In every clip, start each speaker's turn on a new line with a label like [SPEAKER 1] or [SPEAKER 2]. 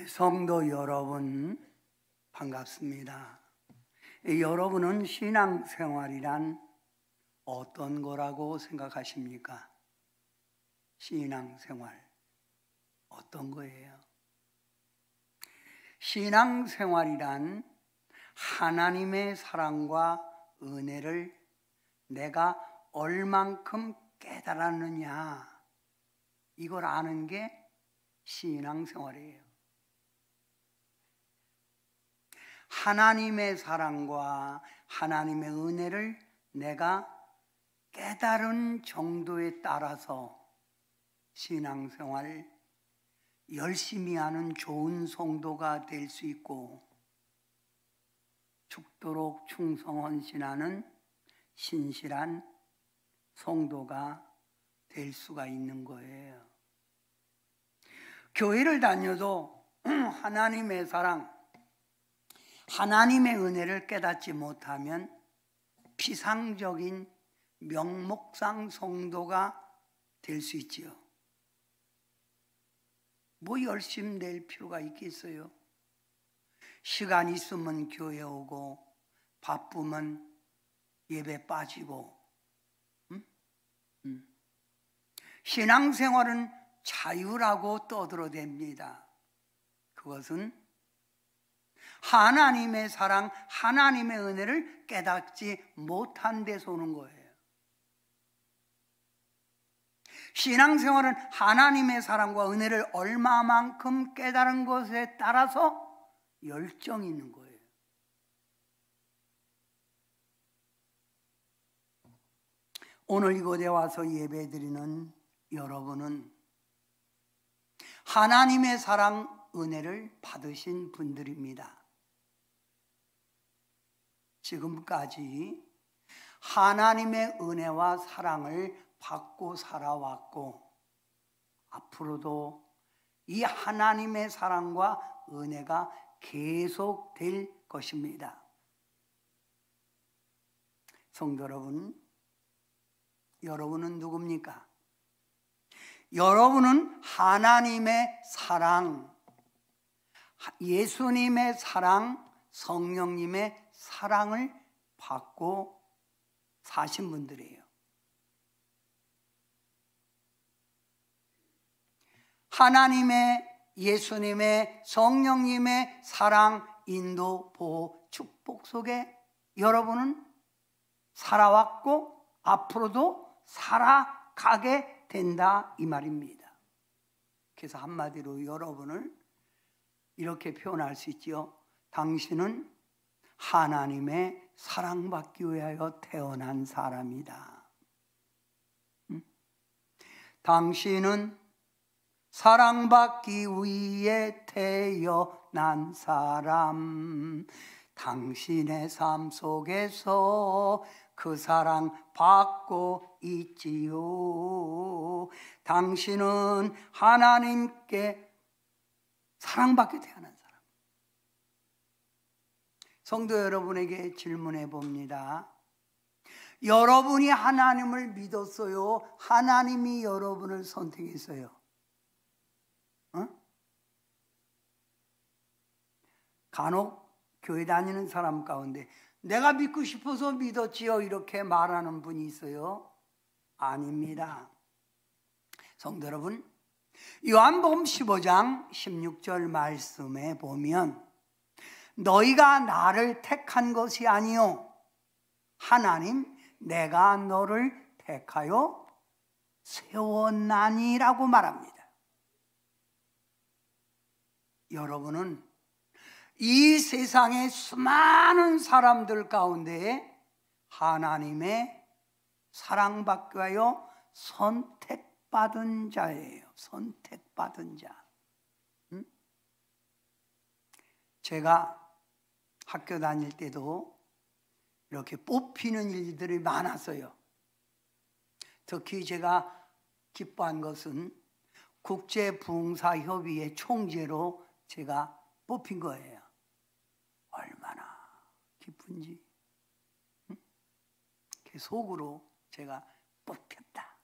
[SPEAKER 1] 성도 여러분, 반갑습니다. 여러분은 신앙생활이란 어떤 거라고 생각하십니까? 신앙생활 어떤 거예요? 신앙생활이란 하나님의 사랑과 은혜를 내가 얼만큼 깨달았느냐, 이걸 아는 게 신앙생활이에요. 하나님의 사랑과 하나님의 은혜를 내가 깨달은 정도에 따라서 신앙생활 열심히 하는 좋은 성도가 될 수 있고, 죽도록 충성헌신하는 신실한 성도가 될 수가 있는 거예요. 교회를 다녀도 하나님의 사랑, 하나님의 은혜를 깨닫지 못하면 피상적인 명목상 성도가 될 수 있지요. 뭐 열심히 낼 필요가 있겠어요? 시간 있으면 교회 오고 바쁘면 예배 빠지고. 신앙생활은 자유라고 떠들어댑니다. 그것은 하나님의 사랑, 하나님의 은혜를 깨닫지 못한 데서 오는 거예요. 신앙생활은 하나님의 사랑과 은혜를 얼마만큼 깨달은 것에 따라서 열정이 있는 거예요. 오늘 이곳에 와서 예배드리는 여러분은 하나님의 사랑, 은혜를 받으신 분들입니다. 지금까지 하나님의 은혜와 사랑을 받고 살아왔고, 앞으로도 이 하나님의 사랑과 은혜가 계속될 것입니다. 성도 여러분, 여러분은 누굽니까? 여러분은 하나님의 사랑, 예수님의 사랑, 성령님의 사랑을 받고 사신 분들이에요. 하나님의, 예수님의, 성령님의 사랑, 인도, 보호, 축복 속에 여러분은 살아왔고 앞으로도 살아가게 된다, 이 말입니다. 그래서 한마디로 여러분을 이렇게 표현할 수 있지요. 당신은 하나님의 사랑받기 위하여 태어난 사람이다. 당신은 사랑받기 위해 태어난 사람. 당신의 삶 속에서 그 사랑 받고 있지요. 당신은 하나님께 사랑받게 태어난 사람. 성도 여러분에게 질문해 봅니다. 여러분이 하나님을 믿었어요? 하나님이 여러분을 선택했어요? 간혹 교회 다니는 사람 가운데 내가 믿고 싶어서 믿었지요, 이렇게 말하는 분이 있어요. 아닙니다. 성도 여러분, 요한복음 15장 16절 말씀에 보면 너희가 나를 택한 것이 아니요 하나님 내가 너를 택하여 세웠나니라고 말합니다. 여러분은 이 세상의 수많은 사람들 가운데 하나님의 사랑받기 위하여 선택받은 자예요. 선택받은 자. 제가 학교 다닐 때도 이렇게 뽑히는 일들이 많았어요. 특히 제가 기뻐한 것은 국제부흥사협의회 총재로 제가 뽑힌 거예요. 얼마나 기쁜지. 속으로 제가 뽑혔다.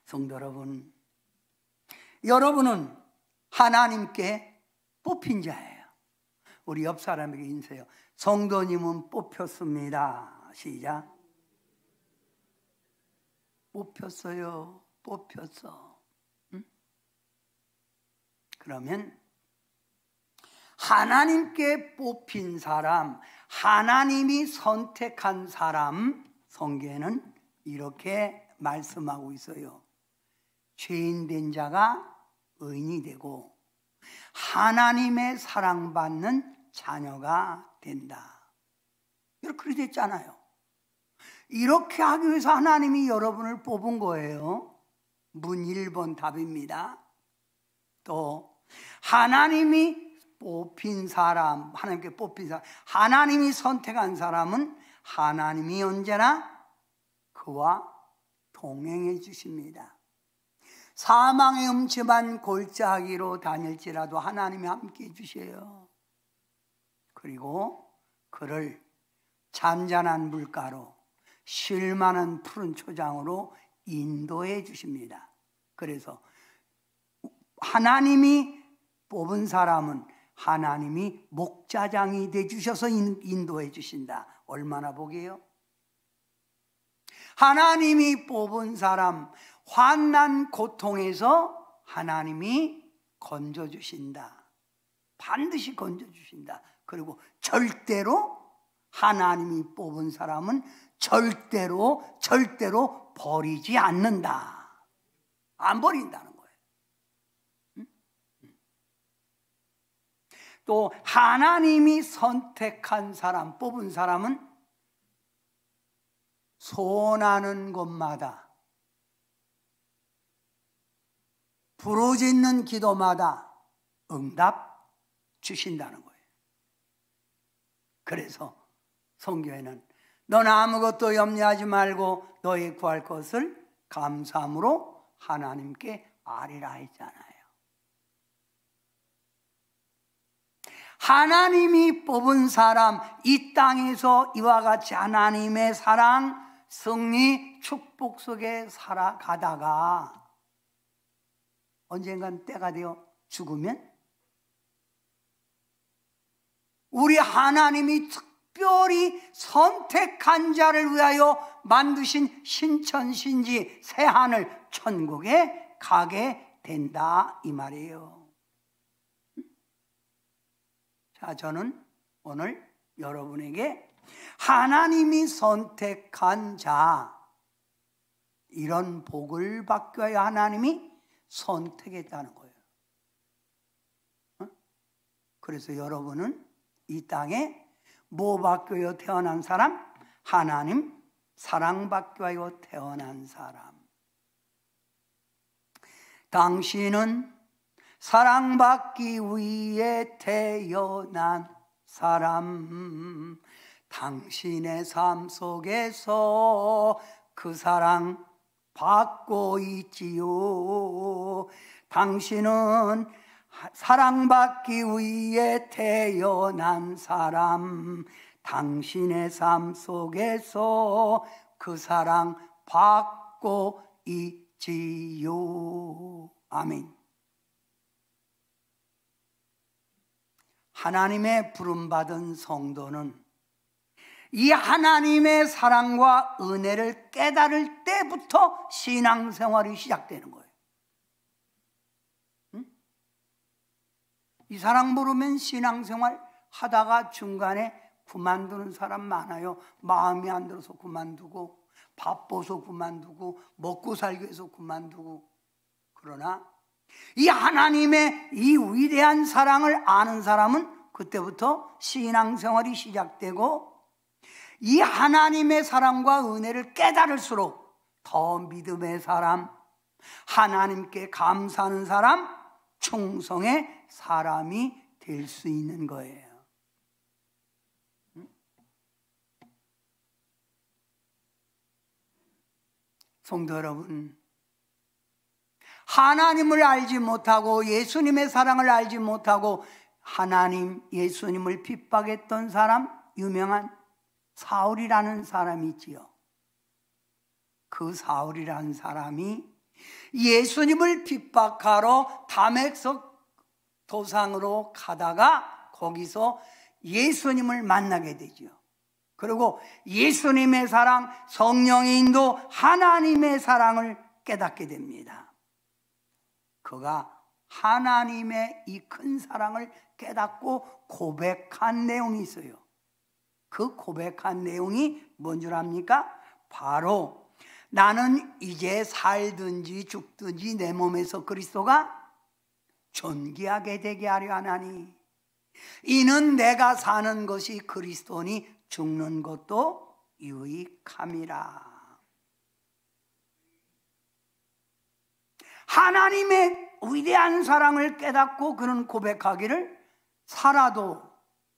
[SPEAKER 1] 성도 여러분, 여러분은 하나님께 뽑힌 자예요. 우리 옆 사람에게 인사해요. 성도님은 뽑혔습니다. 시작. 뽑혔어요. 뽑혔어. 응? 그러면 하나님께 뽑힌 사람, 하나님이 선택한 사람, 성경에는 이렇게 말씀하고 있어요. 죄인된 자가 의인이 되고 하나님의 사랑받는 자녀가 된다. 이렇게 됐잖아요. 이렇게 하기 위해서 하나님이 여러분을 뽑은 거예요. 문 1번 답입니다. 또 하나님이 뽑힌 사람, 하나님께 뽑힌 사람, 하나님이 선택한 사람은 하나님이 언제나 그와 동행해 주십니다. 사망의 음침한 골짜기로 다닐지라도 하나님이 함께 해 주셔요. 그리고 그를 잔잔한 물가로 쉴 만한 푸른 초장으로 인도해 주십니다. 그래서 하나님이 뽑은 사람은 하나님이 목자장이 돼 주셔서 인도해 주신다. 얼마나 복이에요? 하나님이 뽑은 사람, 환난 고통에서 하나님이 건져주신다. 반드시 건져주신다. 그리고 절대로 하나님이 뽑은 사람은 절대로 버리지 않는다. 안 버린다는 거예요. 또 하나님이 선택한 사람, 뽑은 사람은 소원하는 곳마다, 부르짖는 기도마다 응답 주신다는 거예요. 그래서 성경에는 너는 아무것도 염려하지 말고 너의 구할 것을 감사함으로 하나님께 아뢰라 했잖아요. 하나님이 뽑은 사람, 이 땅에서 이와 같이 하나님의 사랑, 승리, 축복 속에 살아가다가 언젠간 때가 되어 죽으면 우리 하나님이 특별히 선택한 자를 위하여 만드신 신천신지 새하늘 천국에 가게 된다 이 말이에요. 자, 저는 오늘 여러분에게 하나님이 선택한 자, 이런 복을 받기 위하여 하나님이 선택했다는 거예요. 그래서 여러분은 이 땅에 뭐 받기 위하여 태어난 사람? 하나님 사랑받기 위하여 태어난 사람. 당신은 사랑받기 위해 태어난 사람. 당신의 삶 속에서 그 사랑 받고 있지요. 당신은 사랑받기 위해 태어난 사람. 당신의 삶 속에서 그 사랑 받고 있지요. 아멘. 하나님의 부름받은 성도는 이 하나님의 사랑과 은혜를 깨달을 때부터 신앙생활이 시작되는 거예요. 응? 이 사랑 모르면 신앙생활 하다가 중간에 그만두는 사람 많아요. 마음이 안 들어서 그만두고, 바빠서 그만두고, 먹고 살기 위해서 그만두고. 그러나 이 하나님의 이 위대한 사랑을 아는 사람은 그때부터 신앙생활이 시작되고, 이 하나님의 사랑과 은혜를 깨달을수록 더 믿음의 사람, 하나님께 감사하는 사람, 충성의 사람이 될 수 있는 거예요. 성도 여러분, 하나님을 알지 못하고 예수님의 사랑을 알지 못하고 하나님, 예수님을 핍박했던 사람, 유명한 사울이라는 사람이 있지요. 그 사울이라는 사람이 예수님을 핍박하러 다메섹 도상으로 가다가 거기서 예수님을 만나게 되죠. 그리고 예수님의 사랑, 성령의 인도, 하나님의 사랑을 깨닫게 됩니다. 그가 하나님의 이 큰 사랑을 깨닫고 고백한 내용이 있어요. 그 고백한 내용이 뭔 줄 압니까? 바로 나는 이제 살든지 죽든지 내 몸에서 그리스도가 존귀하게 되게 하려 하나니 이는 내가 사는 것이 그리스도니 죽는 것도 유익함이라. 하나님의 위대한 사랑을 깨닫고 그는 고백하기를 살아도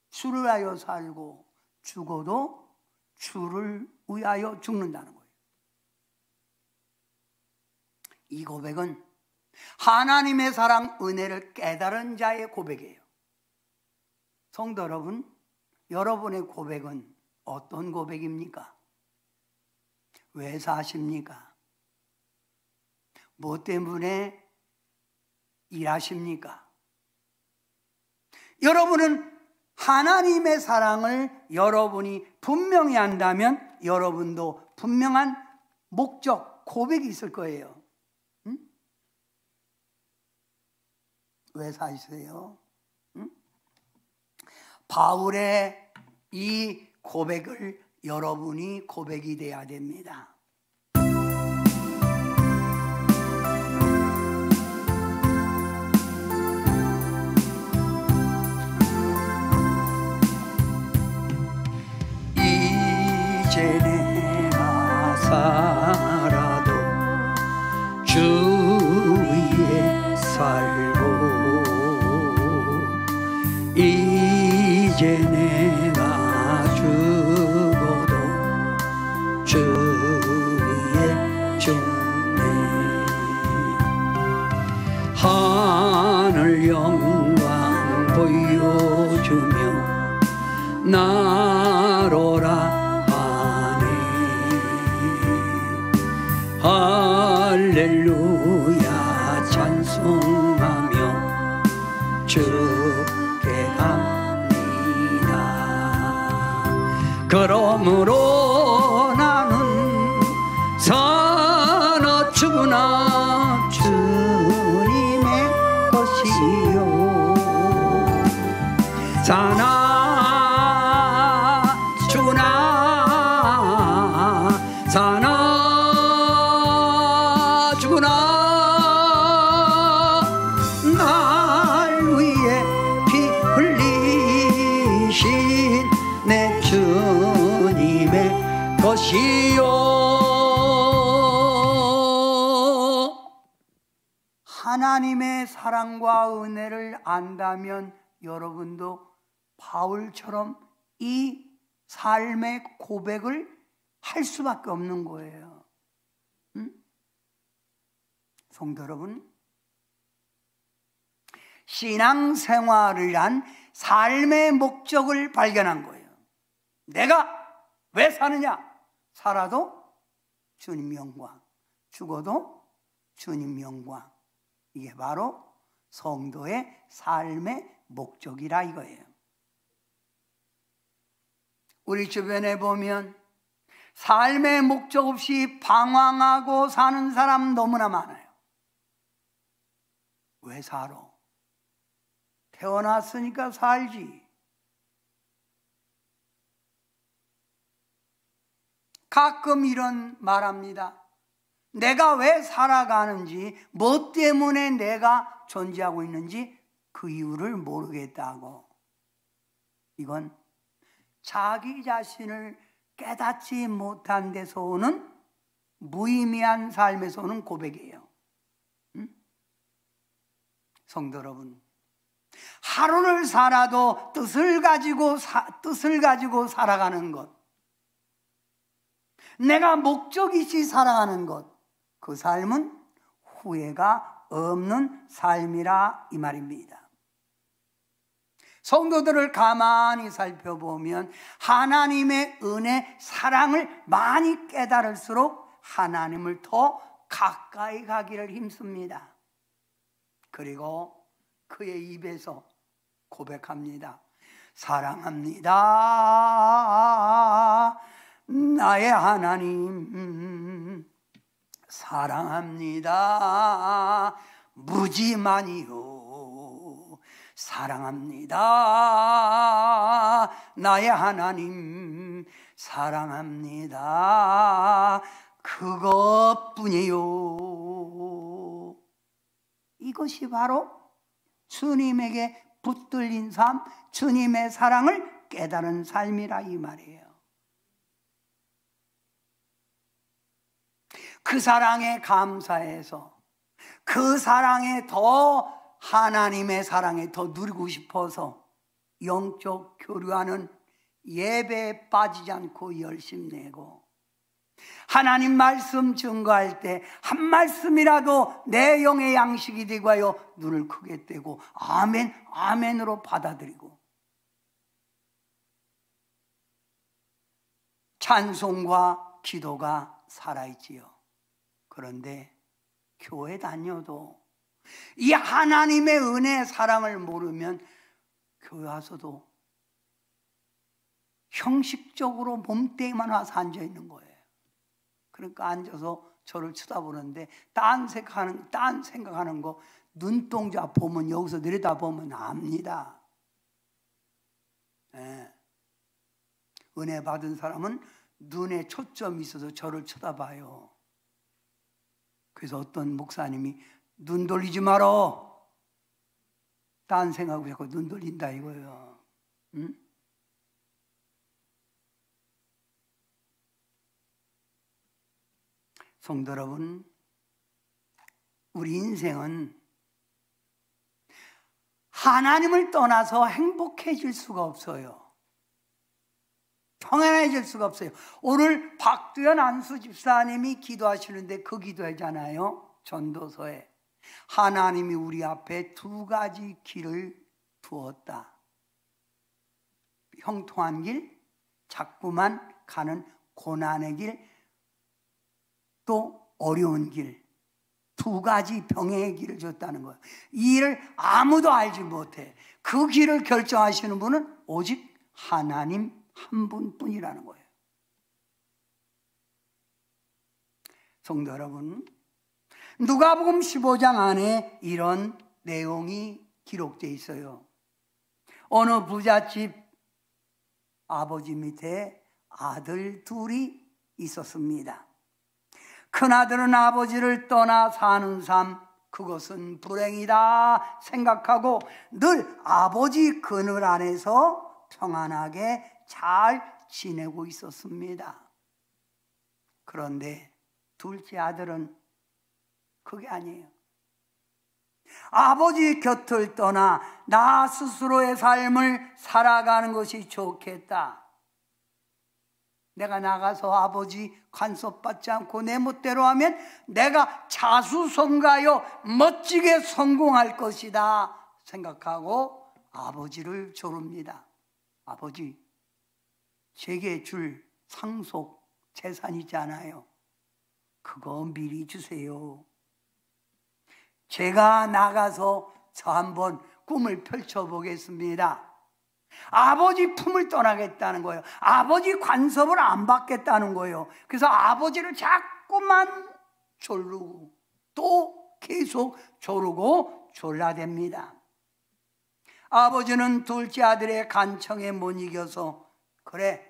[SPEAKER 1] 주를 위하여 살고 죽어도 주를 위하여 죽는다는 거예요. 이 고백은 하나님의 사랑, 은혜를 깨달은 자의 고백이에요. 성도 여러분, 여러분의 고백은 어떤 고백입니까? 왜 사십니까? 뭐 때문에 일하십니까? 여러분은 하나님의 사랑을 여러분이 분명히 안다면 여러분도 분명한 목적, 고백이 있을 거예요. 응? 왜 사시세요? 응? 바울의 이 고백을 여러분이 고백이 돼야 됩니다. 이제 내가 살아도 주 위에 살고 이제 내가 죽어도 주 위에 죽네. 하늘 영광 보여주며 나로라 하네. 할렐루야 찬송하며 주께 갑니다. 그러므로 나는 사나 죽으나 주님의 것이요 사나 사나 죽으나 날 위해 피 흘리신 내 주님의 것이요. 하나님의 사랑과 은혜를 안다면 여러분도 바울처럼 이 삶의 고백을 할 수밖에 없는 거예요. 응? 성도 여러분, 신앙생활이란 삶의 목적을 발견한 거예요. 내가 왜 사느냐? 살아도 주님 영광, 죽어도 주님 영광. 이게 바로 성도의 삶의 목적이라 이거예요. 우리 주변에 보면 삶의 목적 없이 방황하고 사는 사람 너무나 많아요. 왜 살아? 태어났으니까 살지. 가끔 이런 말합니다. 내가 왜 살아가는지, 뭐 때문에 내가 존재하고 있는지 그 이유를 모르겠다고. 이건 자기 자신을 깨닫지 못한 데서 오는 무의미한 삶에서 오는 고백이에요. 응? 성도 여러분, 하루를 살아도 뜻을 가지고 살아가는 것, 내가 목적이시 살아가는 것, 그 삶은 후회가 없는 삶이라 이 말입니다. 성도들을 가만히 살펴보면 하나님의 은혜, 사랑을 많이 깨달을수록 하나님을 더 가까이 가기를 힘씁니다. 그리고 그의 입에서 고백합니다. 사랑합니다. 나의 하나님 사랑합니다. 무지만이요 사랑합니다. 나의 하나님 사랑합니다. 그것뿐이요. 이것이 바로 주님에게 붙들린 삶, 주님의 사랑을 깨달은 삶이라 이 말이에요. 그 사랑에 감사해서 그 사랑에 더 하나님의 사랑에 더 누리고 싶어서 영적 교류하는 예배에 빠지지 않고 열심 내고 하나님 말씀 증거할 때 한 말씀이라도 내 영의 양식이 되고 하여 눈을 크게 떼고 아멘 아멘으로 받아들이고 찬송과 기도가 살아있지요. 그런데 교회 다녀도 이 하나님의 은혜 사랑을 모르면 교회 와서도 형식적으로 몸뚱이만 와서 앉아있는 거예요. 그러니까 앉아서 저를 쳐다보는데 딴 생각하는 거 눈동자 보면 여기서 내려다보면 압니다. 네. 은혜 받은 사람은 눈에 초점이 있어서 저를 쳐다봐요. 그래서 어떤 목사님이 눈 돌리지 마라. 딴 생각하고 자꾸 눈 돌린다 이거예요. 응? 성도 여러분, 우리 인생은 하나님을 떠나서 행복해질 수가 없어요. 평안해질 수가 없어요. 오늘 박두현 안수 집사님이 기도하시는데 그 기도하잖아요. 전도서에 하나님이 우리 앞에 두 가지 길을 두었다. 형통한 길, 자꾸만 가는 고난의 길, 또 어려운 길, 두 가지 병행의 길을 줬다는 거예요. 이 일을 아무도 알지 못해. 그 길을 결정하시는 분은 오직 하나님 한 분뿐이라는 거예요. 성도 여러분, 누가복음 15장 안에 이런 내용이 기록되어 있어요. 어느 부잣집 아버지 밑에 아들 둘이 있었습니다. 큰아들은 아버지를 떠나 사는 삶, 그것은 불행이다 생각하고 늘 아버지 그늘 안에서 평안하게 잘 지내고 있었습니다. 그런데 둘째 아들은 그게 아니에요. 아버지 곁을 떠나 나 스스로의 삶을 살아가는 것이 좋겠다. 내가 나가서 아버지 간섭받지 않고 내 멋대로 하면 내가 자수성가하여 멋지게 성공할 것이다 생각하고 아버지를 조릅니다. 아버지, 제게 줄 상속 재산 있잖아요. 그거 미리 주세요. 제가 나가서 저 한번 꿈을 펼쳐보겠습니다. 아버지 품을 떠나겠다는 거예요. 아버지 간섭을 안 받겠다는 거예요. 그래서 아버지를 자꾸만 조르고 또 계속 조르고 졸라댑니다. 아버지는 둘째 아들의 간청에 못 이겨서 그래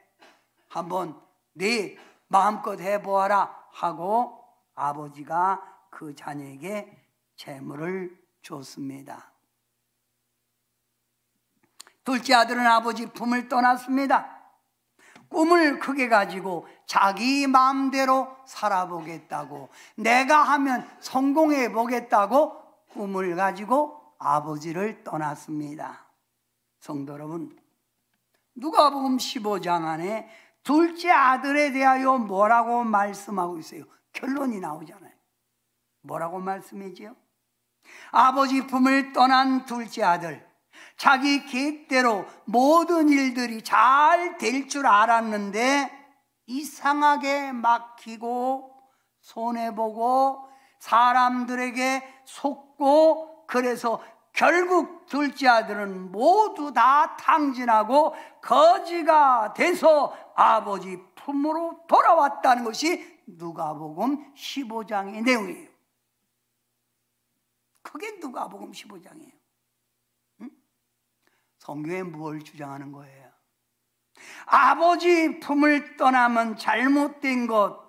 [SPEAKER 1] 한번 네 마음껏 해보아라 하고 아버지가 그 자녀에게 재물을 줬습니다. 둘째 아들은 아버지 품을 떠났습니다. 꿈을 크게 가지고 자기 마음대로 살아보겠다고, 내가 하면 성공해 보겠다고 꿈을 가지고 아버지를 떠났습니다. 성도 여러분, 누가복음 15장 안에 둘째 아들에 대하여 뭐라고 말씀하고 있어요? 결론이 나오잖아요. 뭐라고 말씀이지요? 아버지 품을 떠난 둘째 아들, 자기 계획대로 모든 일들이 잘 될 줄 알았는데 이상하게 막히고 손해보고 사람들에게 속고, 그래서 결국 둘째 아들은 모두 다 탕진하고 거지가 돼서 아버지 품으로 돌아왔다는 것이 누가복음 15장의 내용이에요. 그게 누가복음 15장이에요. 응? 성경에 뭘 주장하는 거예요? 아버지 품을 떠나면 잘못된 것,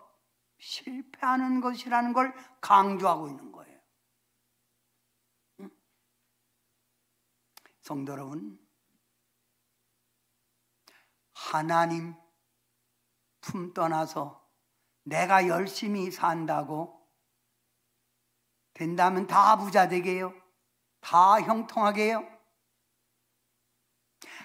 [SPEAKER 1] 실패하는 것이라는 걸 강조하고 있는 거예요. 응? 성도 여러분, 하나님 품 떠나서 내가 열심히 산다고 된다면 다 부자 되게요? 다 형통하게요?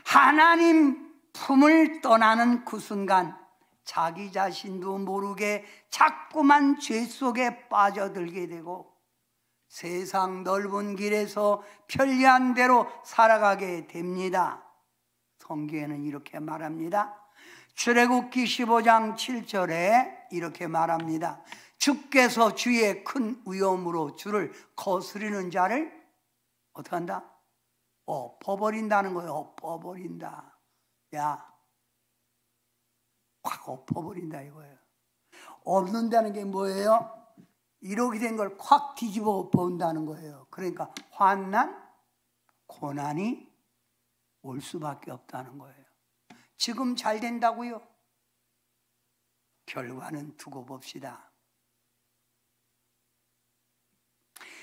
[SPEAKER 1] 하나님 품을 떠나는 그 순간 자기 자신도 모르게 자꾸만 죄 속에 빠져들게 되고 세상 넓은 길에서 편리한 대로 살아가게 됩니다. 성경에는 이렇게 말합니다. 출애굽기 15장 7절에 이렇게 말합니다. 주께서 주의 큰 위엄으로 주를 거스리는 자를 어떻게 한다? 엎어버린다는 거예요. 엎어버린다. 야, 확 엎어버린다 이거예요. 엎는다는 게 뭐예요? 이렇게 된 걸 확 뒤집어 엎어온다는 거예요. 그러니까 환난, 고난이 올 수밖에 없다는 거예요. 지금 잘 된다고요? 결과는 두고 봅시다.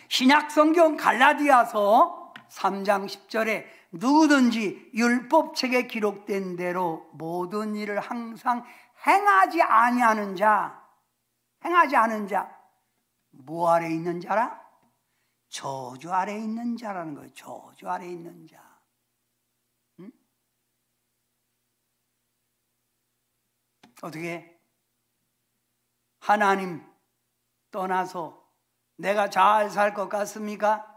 [SPEAKER 1] 신약성경 갈라디아서 3장 10절에 누구든지 율법책에 기록된 대로 모든 일을 항상 행하지 않는 자, 뭐 아래 있는 자라? 저주 아래 있는 자라는 거예요. 저주 아래 있는 자. 응? 어떻게? 하나님 떠나서 내가 잘 살 것 같습니까?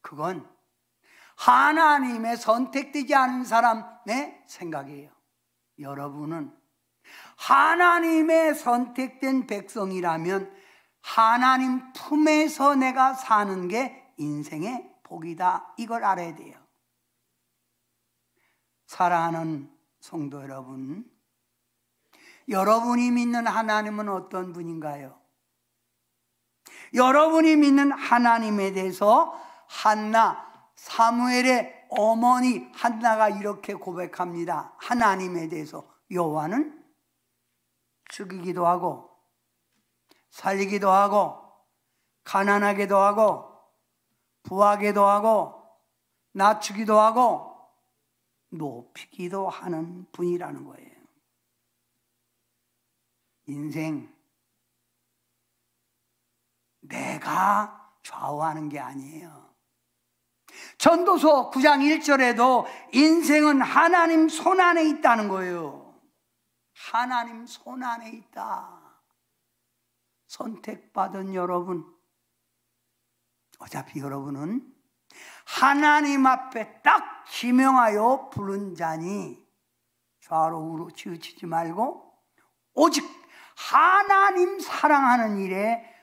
[SPEAKER 1] 그건 하나님의 선택되지 않은 사람의 생각이에요. 여러분은 하나님의 선택된 백성이라면 하나님 품에서 내가 사는 게 인생의 복이다. 이걸 알아야 돼요. 사랑하는 성도 여러분, 여러분이 믿는 하나님은 어떤 분인가요? 여러분이 믿는 하나님에 대해서 한나, 사무엘의 어머니 한나가 이렇게 고백합니다. 하나님에 대해서 여호와는 죽이기도 하고 살리기도 하고 가난하게도 하고 부하게도 하고 낮추기도 하고 높이기도 하는 분이라는 거예요. 인생 내가 좌우하는 게 아니에요. 전도서 9장 1절에도 인생은 하나님 손 안에 있다는 거예요. 하나님 손 안에 있다. 선택받은 여러분, 어차피 여러분은 하나님 앞에 딱 지명하여 부른 자니 좌로 우로 치우치지 말고 오직 하나님 사랑하는 일에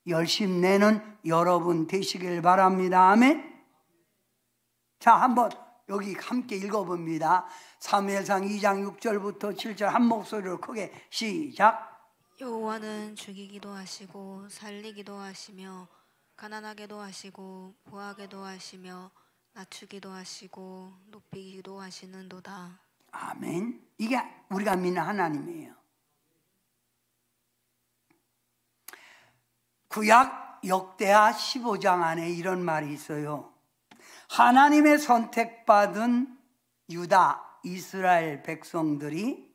[SPEAKER 1] 열심 내는 여러분 되시길 바랍니다. 아멘. 자, 한번 여기 함께 읽어봅니다. 사무엘상 2장 6절부터 7절 한 목소리로 크게 시작.
[SPEAKER 2] 여호와는 죽이기도 하시고 살리기도 하시며 가난하게도 하시고 부하게도 하시며 낮추기도 하시고 높이기도 하시는도다.
[SPEAKER 1] 아멘. 이게 우리가 믿는 하나님이에요. 구약 역대하 15장 안에 이런 말이 있어요. 하나님의 선택받은 유다, 이스라엘 백성들이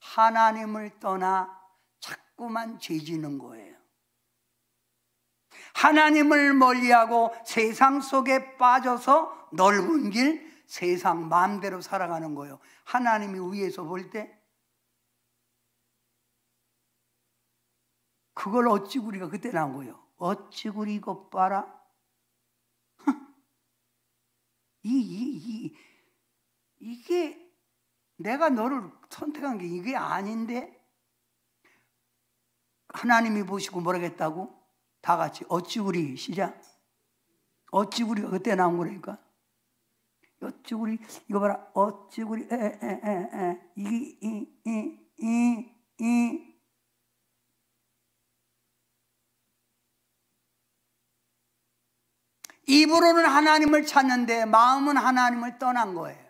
[SPEAKER 1] 하나님을 떠나 자꾸만 죄지는 거예요. 하나님을 멀리하고 세상 속에 빠져서 넓은 길, 세상 마음대로 살아가는 거예요. 하나님이 위에서 볼 때 그걸 어찌구리가 그때 나온 거예요. 어찌구리 이것 봐라. 이게 내가 너를 선택한 게 이게 아닌데? 하나님이 보시고 뭐라겠다고? 다 같이 어찌 우리 시작. 어찌 우리가 그때 나온 거라니까. 어찌 우리 이거 봐라. 어찌 우리 입으로는 하나님을 찾는데 마음은 하나님을 떠난 거예요.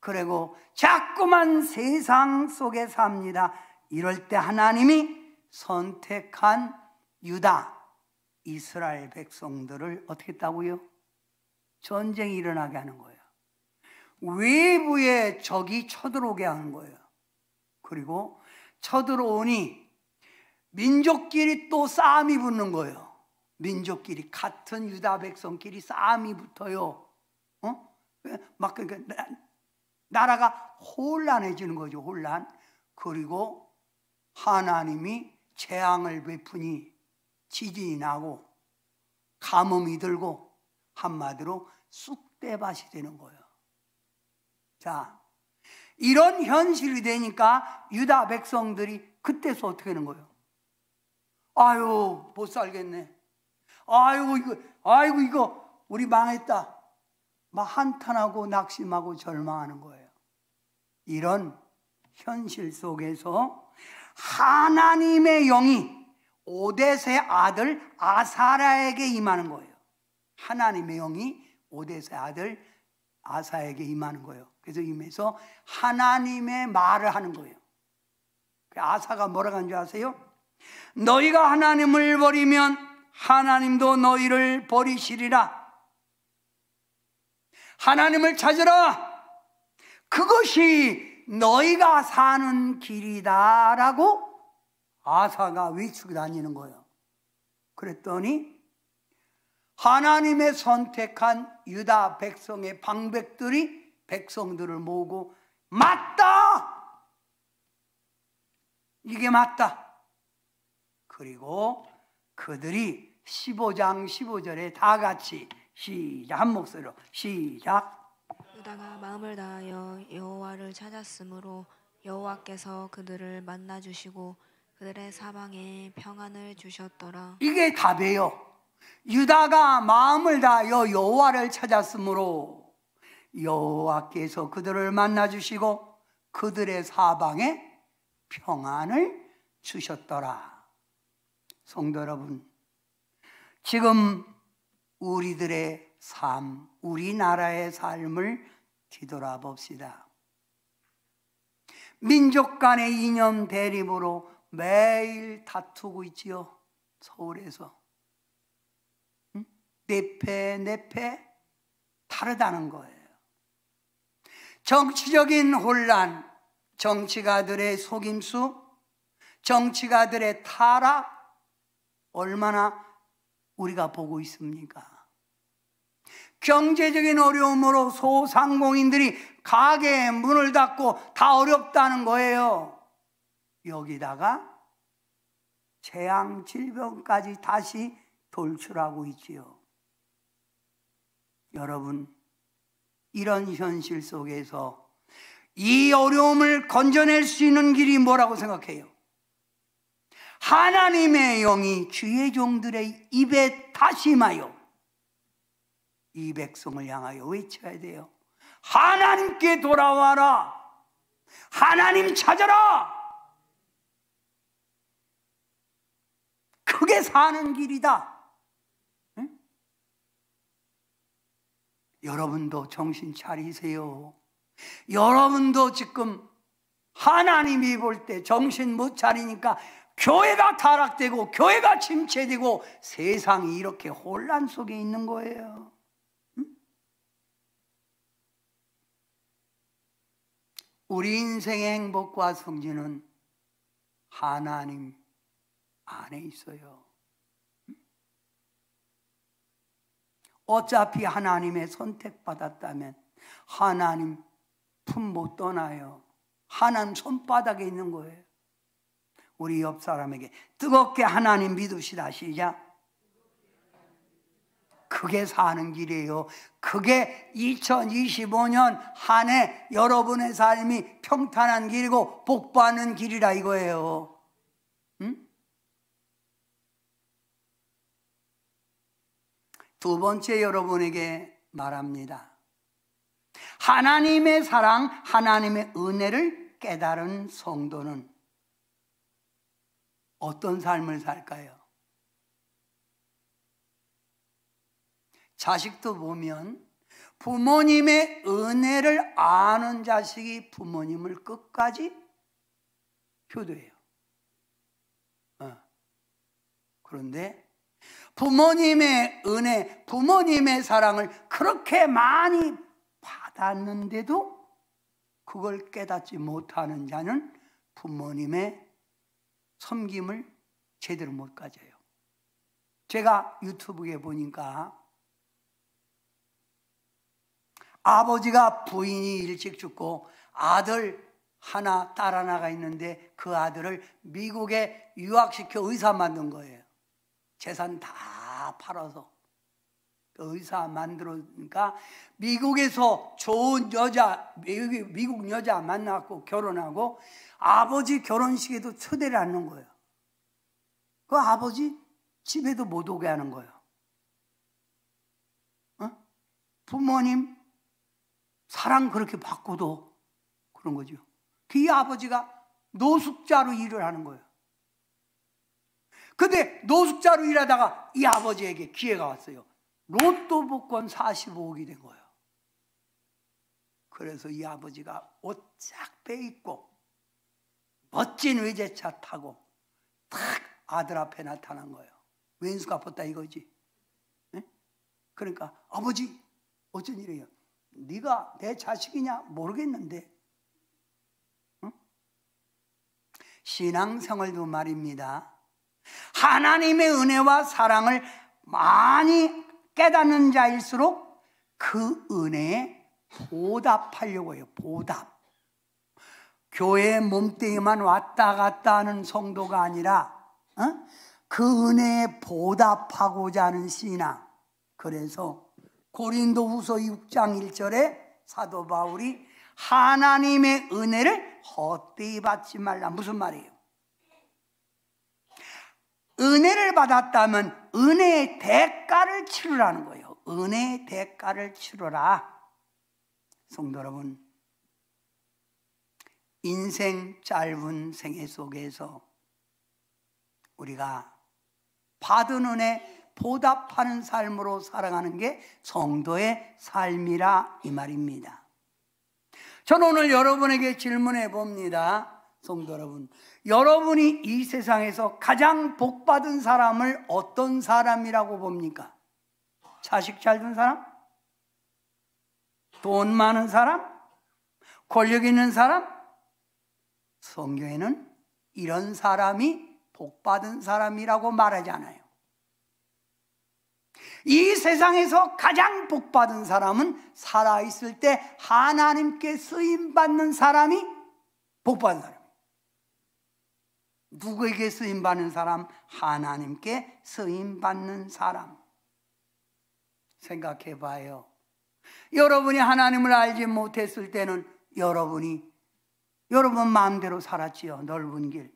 [SPEAKER 1] 그리고 자꾸만 세상 속에 삽니다. 이럴 때 하나님이 선택한 유다, 이스라엘 백성들을 어떻게 했다고요? 전쟁이 일어나게 하는 거예요. 외부에 적이 쳐들어오게 하는 거예요. 그리고 쳐들어오니 민족끼리 또 싸움이 붙는 거예요. 민족끼리, 같은 유다 백성끼리 싸움이 붙어요. 막 그러니까 나라가 혼란해지는 거죠. 혼란. 그리고 하나님이 재앙을 베푸니 지진이 나고 가뭄이 들고 한마디로 쑥대밭이 되는 거예요. 자, 이런 현실이 되니까 유다 백성들이 그때서 어떻게 하는 거예요? 아유, 못 살겠네. 아이고 이거 우리 망했다. 막 한탄하고 낙심하고 절망하는 거예요. 이런 현실 속에서 하나님의 영이 오뎃의 아들 아사랴에게 임하는 거예요. 하나님의 영이 오뎃의 아들 아사에게 임하는 거예요. 그래서 임해서 하나님의 말을 하는 거예요. 아사가 뭐라고 하는 줄 아세요? 너희가 하나님을 버리면 하나님도 너희를 버리시리라. 하나님을 찾으라. 그것이 너희가 사는 길이다 라고 아사가 외치고 다니는 거예요. 그랬더니 하나님의 선택한 유다 백성의 방백들이 백성들을 모으고 맞다! 이게 맞다. 그리고 그들이 15장 15절에 다 같이 시작, 한 목소리로 시작.
[SPEAKER 2] 유다가 마음을 다하여 여호와를 찾았으므로 여호와께서 그들을 만나 주시고 그들의 사방에 평안을 주셨더라.
[SPEAKER 1] 이게 답이에요. 유다가 마음을 다하여 여호와를 찾았으므로 여호와께서 그들을 만나 주시고 그들의 사방에 평안을 주셨더라. 성도 여러분, 지금 우리들의 삶, 우리나라의 삶을 뒤돌아봅시다. 민족 간의 이념 대립으로 매일 다투고 있지요. 서울에서 내 패 다르다는 거예요. 정치적인 혼란, 정치가들의 속임수, 정치가들의 타락 얼마나 우리가 보고 있습니까? 경제적인 어려움으로 소상공인들이 가게에 문을 닫고 다 어렵다는 거예요. 여기다가 재앙, 질병까지 다시 돌출하고 있지요. 여러분, 이런 현실 속에서 이 어려움을 건져낼 수 있는 길이 뭐라고 생각해요? 하나님의 영이 주의 종들의 입에 다시 임하여 이 백성을 향하여 외쳐야 돼요. 하나님께 돌아와라. 하나님 찾아라. 그게 사는 길이다. 응? 여러분도 정신 차리세요. 여러분도 지금 하나님이 볼 때 정신 못 차리니까 교회가 타락되고 교회가 침체되고 세상이 이렇게 혼란 속에 있는 거예요. 우리 인생의 행복과 승진은 하나님 안에 있어요. 어차피 하나님의 선택받았다면 하나님 품 못 떠나요. 하나님 손바닥에 있는 거예요. 우리 옆 사람에게 뜨겁게 하나님 믿으시다. 시작. 그게 사는 길이에요. 그게 2025년 한 해 여러분의 삶이 평탄한 길이고 복받는 길이라 이거예요. 응? 두 번째 여러분에게 말합니다. 하나님의 사랑, 하나님의 은혜를 깨달은 성도는 어떤 삶을 살까요? 자식도 보면 부모님의 은혜를 아는 자식이 부모님을 끝까지 효도해요. 그런데 부모님의 은혜, 부모님의 사랑을 그렇게 많이 받았는데도 그걸 깨닫지 못하는 자는 부모님의 섬김을 제대로 못 가져요. 제가 유튜브에 보니까 아버지가 부인이 일찍 죽고 아들 하나, 딸 하나가 있는데 그 아들을 미국에 유학시켜 의사 만든 거예요. 재산 다 팔아서 의사 만들었으니까 미국에서 좋은 여자, 미국 여자 만나고 결혼하고 아버지 결혼식에도 초대를 안 하는 거예요. 그 아버지 집에도 못 오게 하는 거예요. 부모님 사랑 그렇게 받고도 그런 거죠. 그 아버지가 노숙자로 일을 하는 거예요. 근데 노숙자로 일하다가 이 아버지에게 기회가 왔어요. 로또 복권 45억이 된 거예요. 그래서 이 아버지가 옷 쫙 빼입고 멋진 외제차 타고 딱 아들 앞에 나타난 거예요. 왼수 갚았다 이거지. 네? 그러니까 아버지 어쩐 일이에요? 네가 내 자식이냐 모르겠는데. 응? 신앙생활도 말입니다. 하나님의 은혜와 사랑을 많이 깨닫는 자일수록 그 은혜에 보답하려고 해요. 보답. 교회에 몸뚱이만 왔다 갔다 하는 성도가 아니라 그 은혜에 보답하고자 하는 신앙. 그래서 고린도후서 6장 1절에 사도 바울이 하나님의 은혜를 헛되이 받지 말라. 무슨 말이에요? 은혜를 받았다면 은혜의 대가를 치르라는 거예요. 은혜의 대가를 치르라. 성도 여러분, 인생 짧은 생애 속에서 우리가 받은 은혜 보답하는 삶으로 살아가는 게 성도의 삶이라 이 말입니다. 저는 오늘 여러분에게 질문해 봅니다. 성도 여러분, 여러분이 이 세상에서 가장 복받은 사람을 어떤 사람이라고 봅니까? 자식 잘 둔 사람? 돈 많은 사람? 권력 있는 사람? 성경에는 이런 사람이 복받은 사람이라고 말하지 않아요. 이 세상에서 가장 복받은 사람은 살아있을 때 하나님께 쓰임받는 사람이 복받은 사람. 누구에게 쓰임받는 사람? 하나님께 쓰임받는 사람. 생각해 봐요. 여러분이 하나님을 알지 못했을 때는 여러분 마음대로 살았지요. 넓은 길,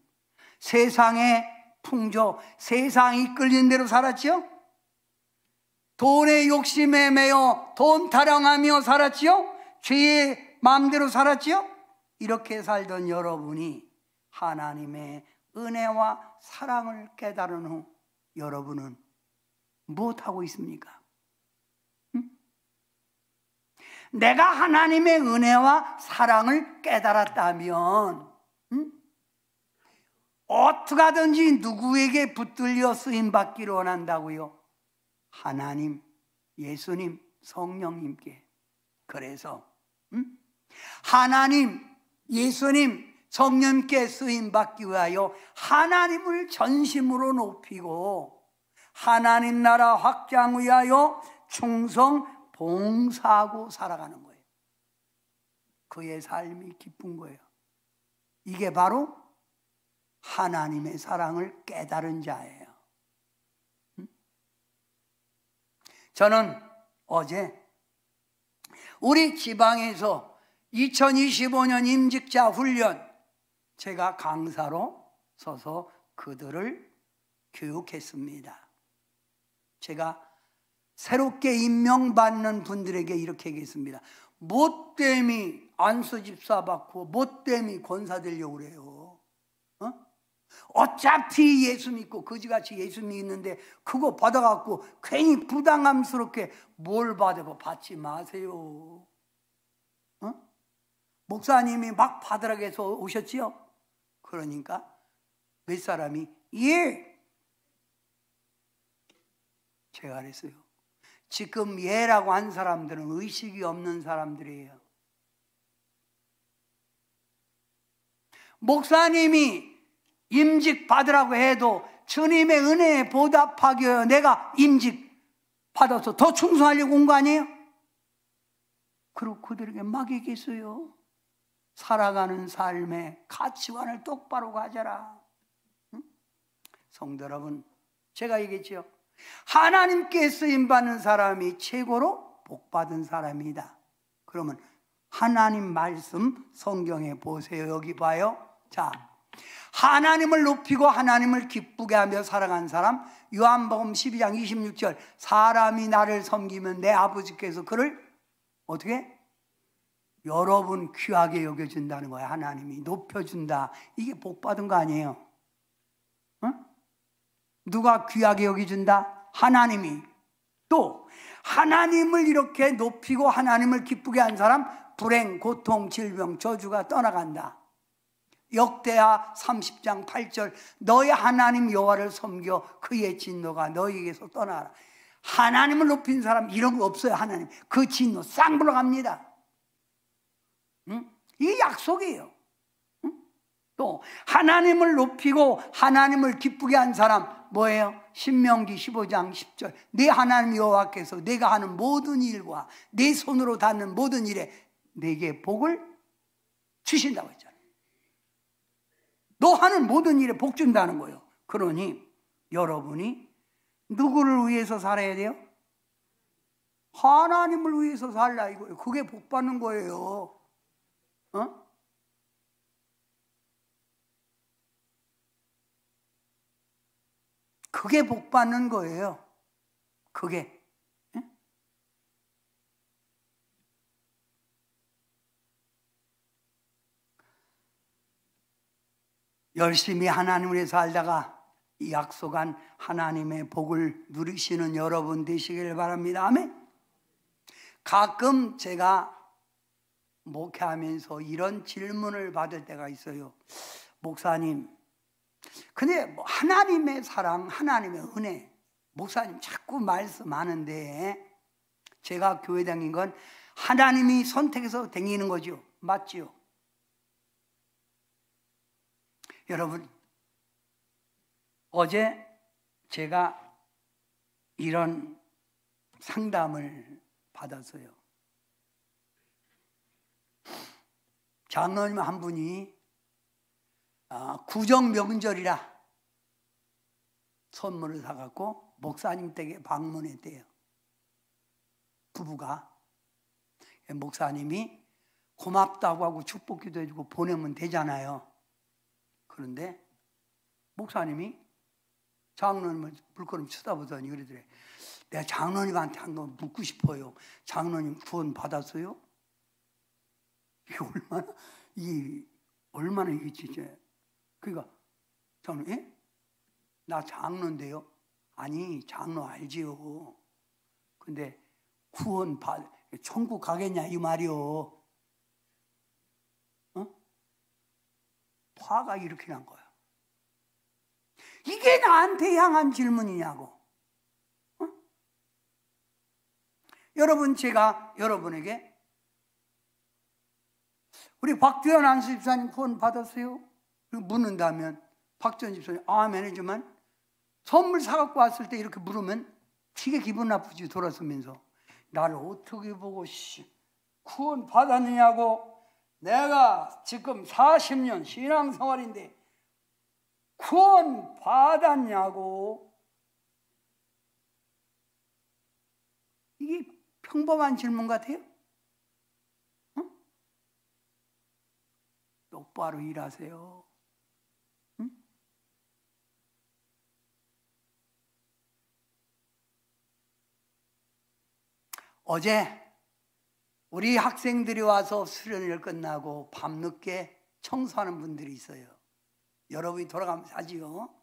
[SPEAKER 1] 세상의 풍조, 세상이 이끌린 대로 살았지요. 돈의 욕심에 매여 돈 타령하며 살았지요. 죄의 마음대로 살았지요. 이렇게 살던 여러분이 하나님의 은혜와 사랑을 깨달은 후 여러분은 무엇하고 있습니까? 내가 하나님의 은혜와 사랑을 깨달았다면 어떻게 하든지 누구에게 붙들려 쓰임받기를 원한다고요? 하나님, 예수님, 성령님께. 그래서 하나님, 예수님, 성령님께 쓰임받기 위하여 하나님을 전심으로 높이고 하나님 나라 확장 위하여 충성 봉사하고 살아가는 거예요. 그의 삶이 기쁜 거예요. 이게 바로 하나님의 사랑을 깨달은 자예요. 저는 어제 우리 지방에서 2025년 임직자 훈련 제가 강사로 서서 그들을 교육했습니다. 제가 새롭게 임명받는 분들에게 이렇게 얘기했습니다. 못됨이 안수 집사 받고 못됨이 권사 되려고 그래요. 어차피 예수 믿고 거지같이 예수 믿는데 그거 받아갖고 괜히 부담감스럽게 뭘 받아고 받지 마세요. 목사님이 막 받으라고 해서 오셨지요? 그러니까 몇 사람이 예, 제가 그랬어요. 지금 예라고 한 사람들은 의식이 없는 사람들이에요. 목사님이 임직 받으라고 해도 주님의 은혜에 보답하기 위해 내가 임직 받아서 더 충성하려고 온 거 아니에요? 그리고 그들에게 막 얘기했어요. 살아가는 삶의 가치관을 똑바로 가져라. 성도 여러분, 제가 얘기했죠. 하나님께 쓰임받는 사람이 최고로 복받은 사람이다. 그러면 하나님 말씀 성경에 보세요. 여기 봐요. 자, 하나님을 높이고 하나님을 기쁘게 하며 살아간 사람, 요한복음 12장 26절, 사람이 나를 섬기면 내 아버지께서 그를 어떻게? 여러분 귀하게 여겨준다는 거예요. 하나님이 높여준다. 이게 복받은 거 아니에요? 누가 귀하게 여겨준다? 하나님이. 또 하나님을 이렇게 높이고 하나님을 기쁘게 한 사람, 불행, 고통, 질병, 저주가 떠나간다. 역대하 30장 8절, 너희 하나님 여호와를 섬겨 그의 진노가 너희에게서 떠나라. 하나님을 높인 사람 이런 거 없어요. 하나님 그 진노 싹 물러갑니다. 이게 약속이에요. 또 하나님을 높이고 하나님을 기쁘게 한 사람 뭐예요? 신명기 15장 10절, 내 하나님 여호와께서 내가 하는 모든 일과 내 손으로 닿는 모든 일에 내게 복을 주신다고 했잖아요. 너 하는 모든 일에 복 준다는 거예요. 그러니 여러분이 누구를 위해서 살아야 돼요? 하나님을 위해서 살라 이거예요. 그게 복 받는 거예요. 그게 복 받는 거예요. 그게. 열심히 하나님을 위해서 살다가 이 약속한 하나님의 복을 누리시는 여러분 되시길 바랍니다. 아멘. 가끔 제가 목회하면서 이런 질문을 받을 때가 있어요. 목사님, 근데 하나님의 사랑, 하나님의 은혜, 목사님 자꾸 말씀하는데 제가 교회 다닌 건 하나님이 선택해서 다니는 거죠. 맞지요? 여러분, 어제 제가 이런 상담을 받았어요. 장로님 한 분이 구정 명절이라 선물을 사갖고 목사님 댁에 방문했대요. 부부가. 목사님이 고맙다고 하고 축복기도 해주고 보내면 되잖아요. 그런데 목사님이 장로님을 불끄럼 쳐다보더니 그러더래. 내가 장로님한테 한 거 묻고 싶어요. 장로님 구원 받았어요? 이게 얼마나 이게 진짜. 그러니까 장로, 예? 나 장로인데요. 아니 장로 알지요. 근데 구원 천국 가겠냐 이 말이요. 화가 이렇게 난 거야. 이게 나한테 향한 질문이냐고. 여러분, 제가 여러분에게 우리 박두현 안수 집사님 구원 받았어요? 그리고 묻는다면 박두현 집사님 아멘 해주면 선물 사갖고 왔을 때 이렇게 물으면 되게 기분 나쁘지. 돌아서면서 나를 어떻게 보고 구원 받았느냐고. 내가 지금 40년 신앙생활인데 구원 받았냐고. 이게 평범한 질문 같아요? 똑바로 일하세요. 어제 우리 학생들이 와서 수련회를 끝나고 밤늦게 청소하는 분들이 있어요. 여러분이 돌아가면서 하지요.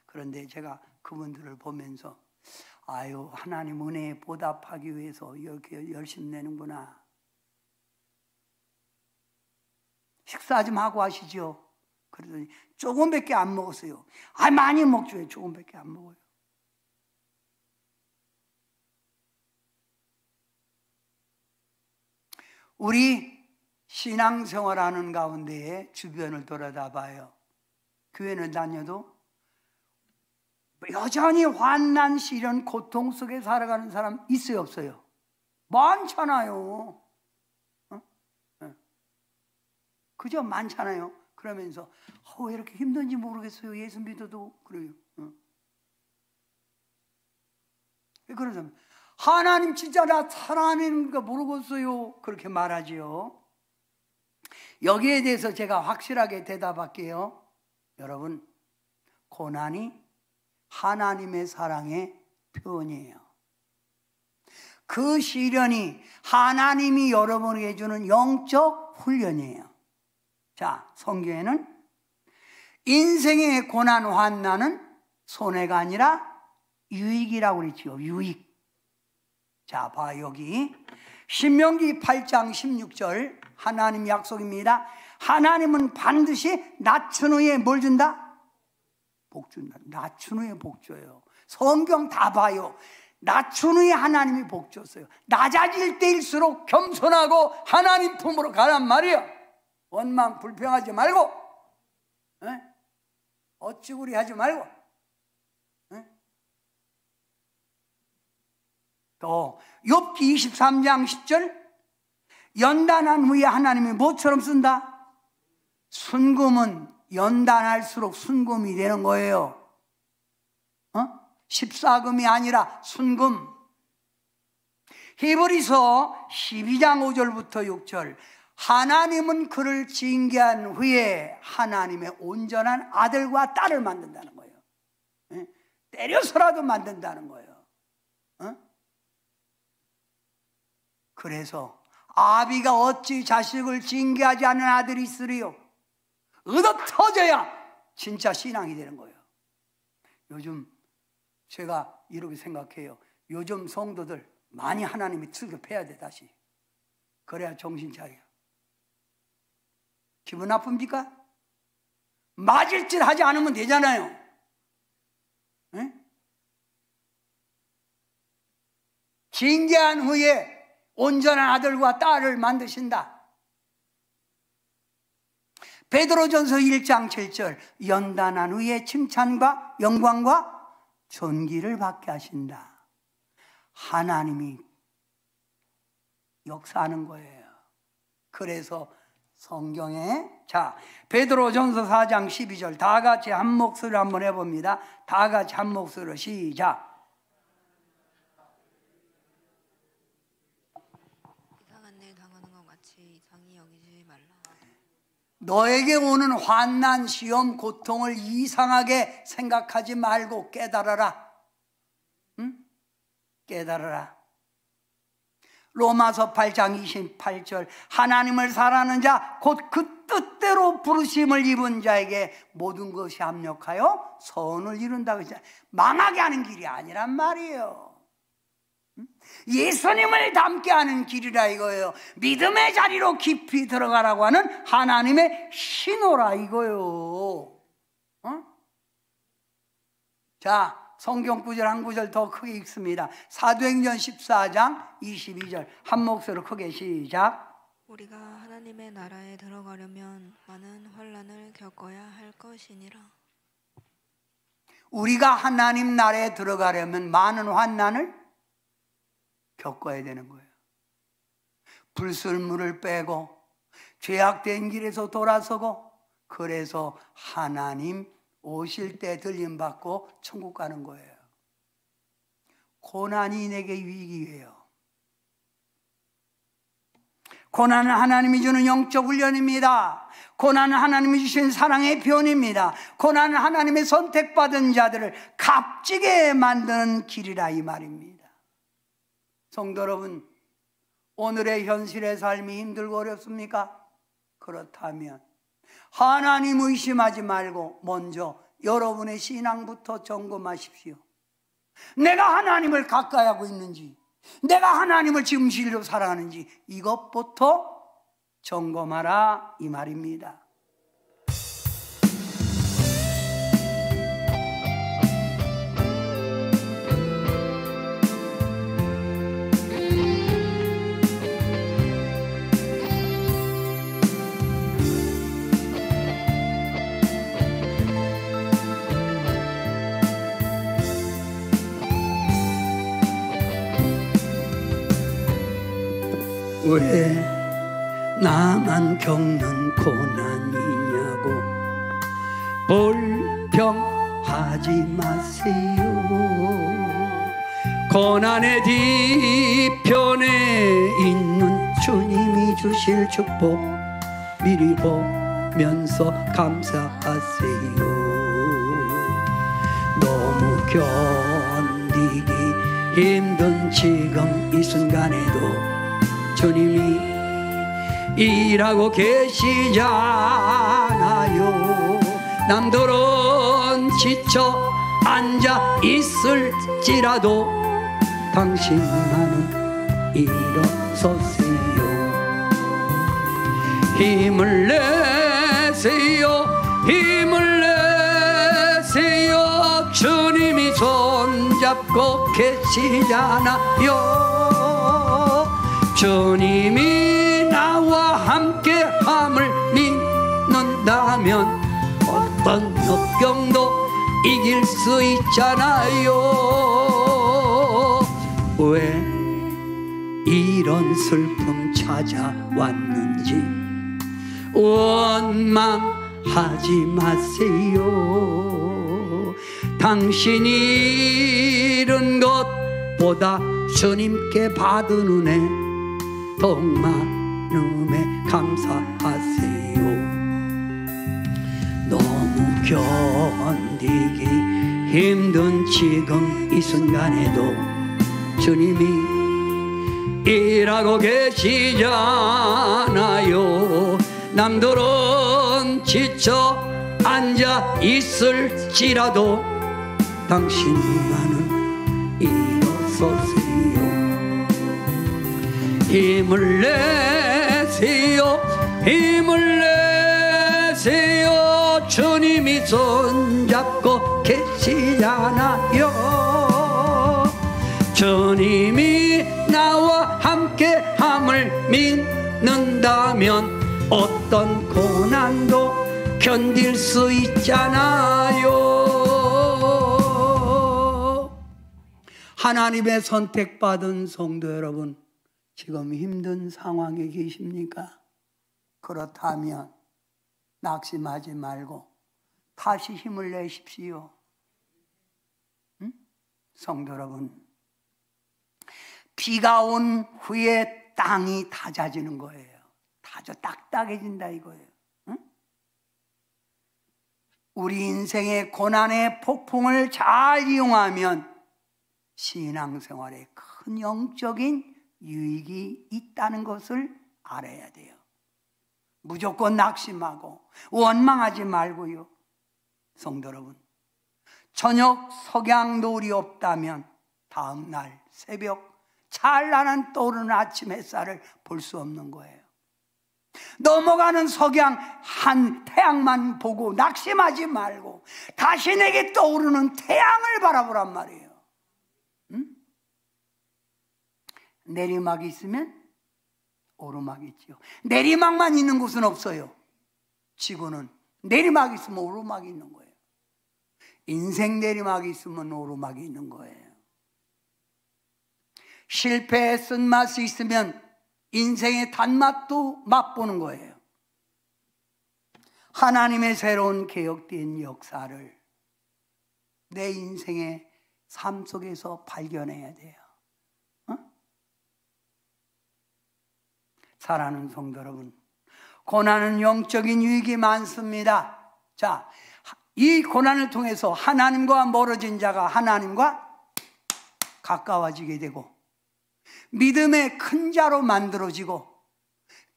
[SPEAKER 1] 그런데 제가 그분들을 보면서 아유, 하나님 은혜에 보답하기 위해서 이렇게 열심히 내는구나. 식사 좀 하고 하시죠. 그러더니 조금밖에 안 먹었어요. 아, 많이 먹죠. 조금밖에 안 먹어요. 우리 신앙생활하는 가운데에 주변을 돌아다 봐요. 교회는 다녀도 여전히 환난, 시련, 고통 속에 살아가는 사람 있어요, 없어요? 많잖아요. 그죠? 많잖아요. 그러면서 왜 이렇게 힘든지 모르겠어요. 예수 믿어도 그래요. 왜 그러냐면 하나님 진짜 나 살아내는 거 모르겠어요. 그렇게 말하지요. 여기에 대해서 제가 확실하게 대답할게요. 여러분, 고난이 하나님의 사랑의 표현이에요. 그 시련이 하나님이 여러분에게 주는 영적 훈련이에요. 자, 성경에는 인생의 고난 환난은 손해가 아니라 유익이라고 그랬죠. 유익. 자, 봐, 여기 신명기 8장 16절 하나님 약속입니다. 하나님은 반드시 낮춘 후에 뭘 준다? 복 준다. 낮춘 후에 복 줘요. 성경 다 봐요. 낮춘 후에 하나님이 복 줬어요. 낮아질 때일수록 겸손하고 하나님 품으로 가란 말이에요. 원망 불평하지 말고, 어찌구리 하지 말고. 또 욥기 23장 10절 연단한 후에 하나님이 뭐처럼 쓴다? 순금은 연단할수록 순금이 되는 거예요. 14금이 아니라 순금. 히브리서 12장 5절부터 6절 하나님은 그를 징계한 후에 하나님의 온전한 아들과 딸을 만든다는 거예요. 때려서라도 만든다는 거예요. 그래서 아비가 어찌 자식을 징계하지 않는 아들이 있으리요? 얻어 터져야 진짜 신앙이 되는 거예요. 요즘 제가 이렇게 생각해요. 요즘 성도들 많이 하나님이 출급해야 돼. 다시 그래야 정신 차려. 기분 나쁩니까? 맞을 짓 하지 않으면 되잖아요. 에? 징계한 후에 온전한 아들과 딸을 만드신다. 베드로전서 1장 7절 연단한 후에 칭찬과 영광과 존귀를 받게 하신다. 하나님이 역사하는 거예요. 그래서 성경에 자 베드로전서 4장 12절 다 같이 한 목소리로 한번 해봅니다. 다 같이 한 목소리로 시작.
[SPEAKER 2] 이상한 일 당하는 것 같이 이상히 여기지 말라.
[SPEAKER 1] 너에게 오는 환난, 시험, 고통을 이상하게 생각하지 말고 깨달아라. 응? 깨달아라. 로마서 8장 28절 하나님을 사랑하는 자 곧 그 뜻대로 부르심을 입은 자에게 모든 것이 합력하여 선을 이룬다고 했잖아요. 망하게 하는 길이 아니란 말이에요. 예수님을 닮게 하는 길이라 이거예요. 믿음의 자리로 깊이 들어가라고 하는 하나님의 신호라 이거예요. 자, 성경 구절 한 구절 더 크게 읽습니다. 사도행전 14장 22절 한 목소리로 크게 시작.
[SPEAKER 2] 우리가 하나님의 나라에 들어가려면 많은 환난을 겪어야 할 것이니라.
[SPEAKER 1] 우리가 하나님 나라에 들어가려면 많은 환난을 겪어야 되는 거예요. 불순물을 빼고 죄악된 길에서 돌아서고 그래서 하나님 오실 때 들림받고 천국 가는 거예요. 고난이 내게 유익이에요. 고난은 하나님이 주는 영적 훈련입니다. 고난은 하나님이 주신 사랑의 표현입니다. 고난은 하나님의 선택받은 자들을 값지게 만드는 길이라 이 말입니다. 성도 여러분, 오늘의 현실의 삶이 힘들고 어렵습니까? 그렇다면 하나님 의심하지 말고 먼저 여러분의 신앙부터 점검하십시오. 내가 하나님을 가까이 하고 있는지, 내가 하나님을 지금 진리로 살아가는지 이것부터 점검하라 이 말입니다. 왜 나만 겪는 고난이냐고 불평하지 마세요. 고난의 뒤편에 있는 주님이 주실 축복 미리 보면서 감사하세요. 너무 견디기 힘든 지금 이 순간에도 주님이 일하고 계시잖아요. 남들은 지쳐 앉아 있을지라도 당신만은 일어서세요. 힘을 내세요. 힘을 내세요. 주님이 손잡고 계시잖아요. 주님이 나와 함께함을 믿는다면 어떤 역경도 이길 수 있잖아요. 왜 이런 슬픔 찾아왔는지 원망하지 마세요. 당신이 잃은 것보다 주님께 받은 은혜 더욱 많음에 감사하세요. 너무 견디기 힘든 지금 이 순간에도 주님이 일하고 계시잖아요. 남들은 지쳐 앉아 있을지라도 당신만은 일어서세요. 힘을 내세요. 힘을 내세요. 주님이 손잡고 계시잖아요. 주님이 나와 함께함을 믿는다면 어떤 고난도 견딜 수 있잖아요. 하나님의 선택받은 성도 여러분, 지금 힘든 상황에 계십니까? 그렇다면 낙심하지 말고 다시 힘을 내십시오. 응? 성도 여러분, 비가 온 후에 땅이 다져지는 거예요. 딱딱해진다 이거예요. 응? 우리 인생의 고난의 폭풍을 잘 이용하면 신앙생활에 큰 영적인 유익이 있다는 것을 알아야 돼요. 무조건 낙심하고 원망하지 말고요. 성도 여러분, 저녁 석양노을이 없다면 다음 날 새벽 찬란한 떠오르는 아침 햇살을 볼 수 없는 거예요. 넘어가는 석양 한 태양만 보고 낙심하지 말고 다시 내게 떠오르는 태양을 바라보란 말이에요. 응? 내리막이 있으면 오르막이 있죠. 내리막만 있는 곳은 없어요. 지구는 내리막이 있으면 오르막이 있는 거예요. 인생 내리막이 있으면 오르막이 있는 거예요. 실패의 쓴맛이 있으면 인생의 단맛도 맛보는 거예요. 하나님의 새로운 개혁된 역사를 내 인생의 삶 속에서 발견해야 돼요. 사랑하는 성도 여러분, 고난은 영적인 유익이 많습니다. 자, 이 고난을 통해서 하나님과 멀어진 자가 하나님과 가까워지게 되고 믿음의 큰 자로 만들어지고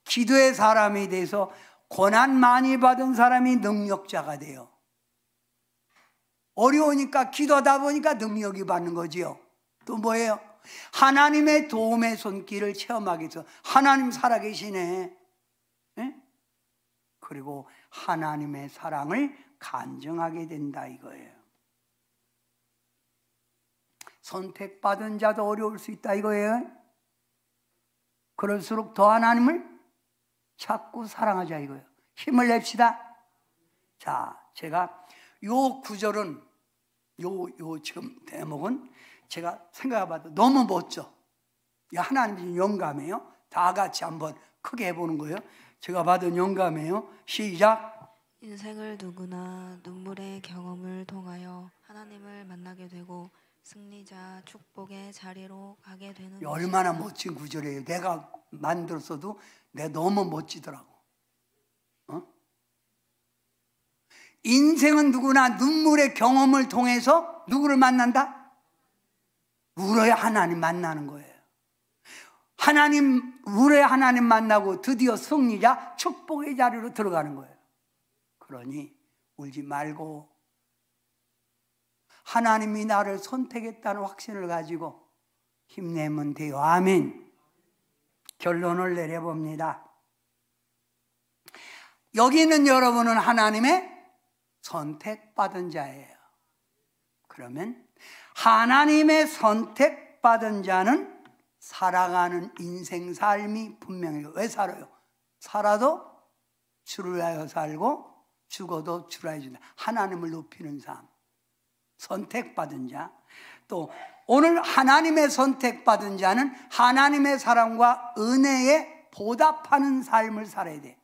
[SPEAKER 1] 기도의 사람이 돼서 고난 많이 받은 사람이 능력자가 돼요. 어려우니까 기도하다 보니까 능력이 받는 거지요. 또 뭐예요? 하나님의 도움의 손길을 체험하게 해서 하나님 살아계시네. 네? 그리고 하나님의 사랑을 간증하게 된다 이거예요. 선택받은 자도 어려울 수 있다 이거예요. 그럴수록 더 하나님을 자꾸 사랑하자 이거예요. 힘을 냅시다. 자, 제가 요 구절은 요 지금 대목은 제가 생각해봐도 너무 멋져. 하나님이 영감해요. 다 같이 한번 크게 해보는 거예요. 제가 받은 영감이에요. 시작.
[SPEAKER 2] 인생을 누구나 눈물의 경험을 통하여 하나님을 만나게 되고 승리자 축복의 자리로 가게 되는
[SPEAKER 1] 얼마나 멋진 구절이에요. 내가 만들었어도 내가 너무 멋지더라고. 인생은 누구나 눈물의 경험을 통해서 누구를 만난다? 울어야 하나님 만나는 거예요. 울어야 하나님 만나고 드디어 승리자 축복의 자리로 들어가는 거예요. 그러니 울지 말고 하나님이 나를 선택했다는 확신을 가지고 힘내면 돼요. 아멘. 결론을 내려봅니다. 여기 있는 여러분은 하나님의 선택받은 자예요. 그러면 하나님의 선택받은 자는 살아가는 인생 삶이 분명해요. 왜 살아요? 살아도 주를 위하여 살고 죽어도 주를 위하여 준다. 하나님을 높이는 삶. 선택받은 자. 또 오늘 하나님의 선택받은 자는 하나님의 사랑과 은혜에 보답하는 삶을 살아야 돼.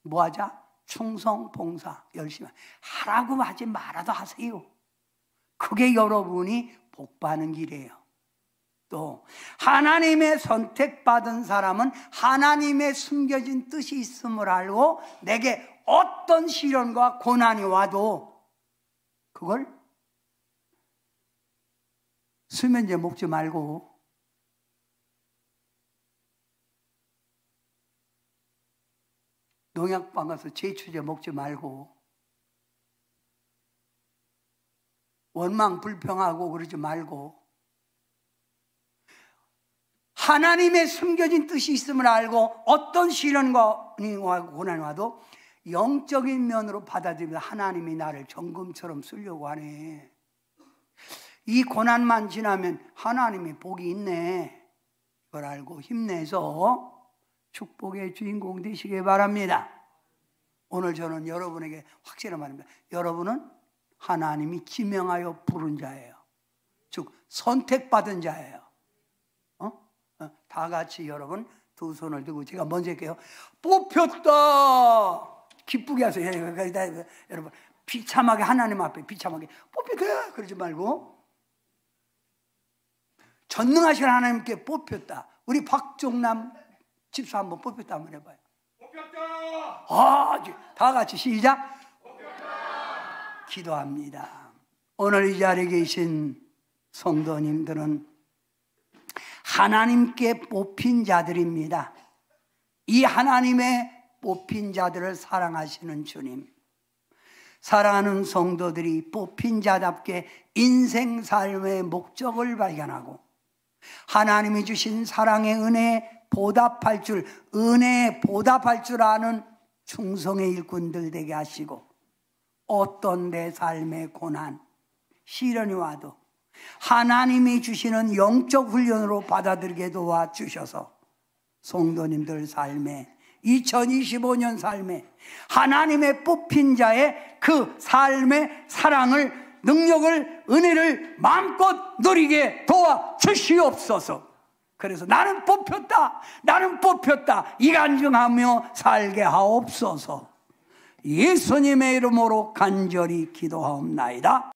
[SPEAKER 1] 뭐 하자? 충성, 봉사, 열심히 하라고 하지 말아도 하세요. 그게 여러분이 복받는 길이에요. 또 하나님의 선택받은 사람은 하나님의 숨겨진 뜻이 있음을 알고 내게 어떤 시련과 고난이 와도 그걸 수면제 먹지 말고 농약방 가서 제초제 먹지 말고 원망 불평하고 그러지 말고 하나님의 숨겨진 뜻이 있음을 알고 어떤 시련과 고난이 와도 영적인 면으로 받아들이면 하나님이 나를 정금처럼 쓰려고 하네. 이 고난만 지나면 하나님의 복이 있네. 이걸 알고 힘내서 축복의 주인공 되시길 바랍니다. 오늘 저는 여러분에게 확실한 말입니다. 여러분은 하나님이 지명하여 부른 자예요. 즉 선택받은 자예요. 다 같이 여러분 두 손을 들고 제가 먼저 할게요. 뽑혔다. 기쁘게 하세요. 여러분 비참하게 하나님 앞에 비참하게 뽑혔다 그러지 말고 전능하신 하나님께 뽑혔다. 우리 박종남 집사 한번 뽑혔다 한번 해봐요. 뽑혔다. 다 같이 시작. 뽑혔다. 기도합니다. 오늘 이 자리에 계신 성도님들은 하나님께 뽑힌 자들입니다. 이 하나님의 뽑힌 자들을 사랑하시는 주님, 사랑하는 성도들이 뽑힌 자답게 인생 삶의 목적을 발견하고 하나님이 주신 사랑의 은혜에 보답할 줄, 은혜에 보답할 줄 아는 충성의 일꾼들 되게 하시고 어떤 내 삶의 고난, 시련이 와도 하나님이 주시는 영적 훈련으로 받아들이게 도와주셔서 성도님들 삶에 2025년 삶에 하나님의 뽑힌 자의 그 삶의 사랑을, 능력을, 은혜를 마음껏 누리게 도와주시옵소서. 그래서 나는 뽑혔다, 나는 뽑혔다 이 간증하며 살게 하옵소서. 예수님의 이름으로 간절히 기도하옵나이다.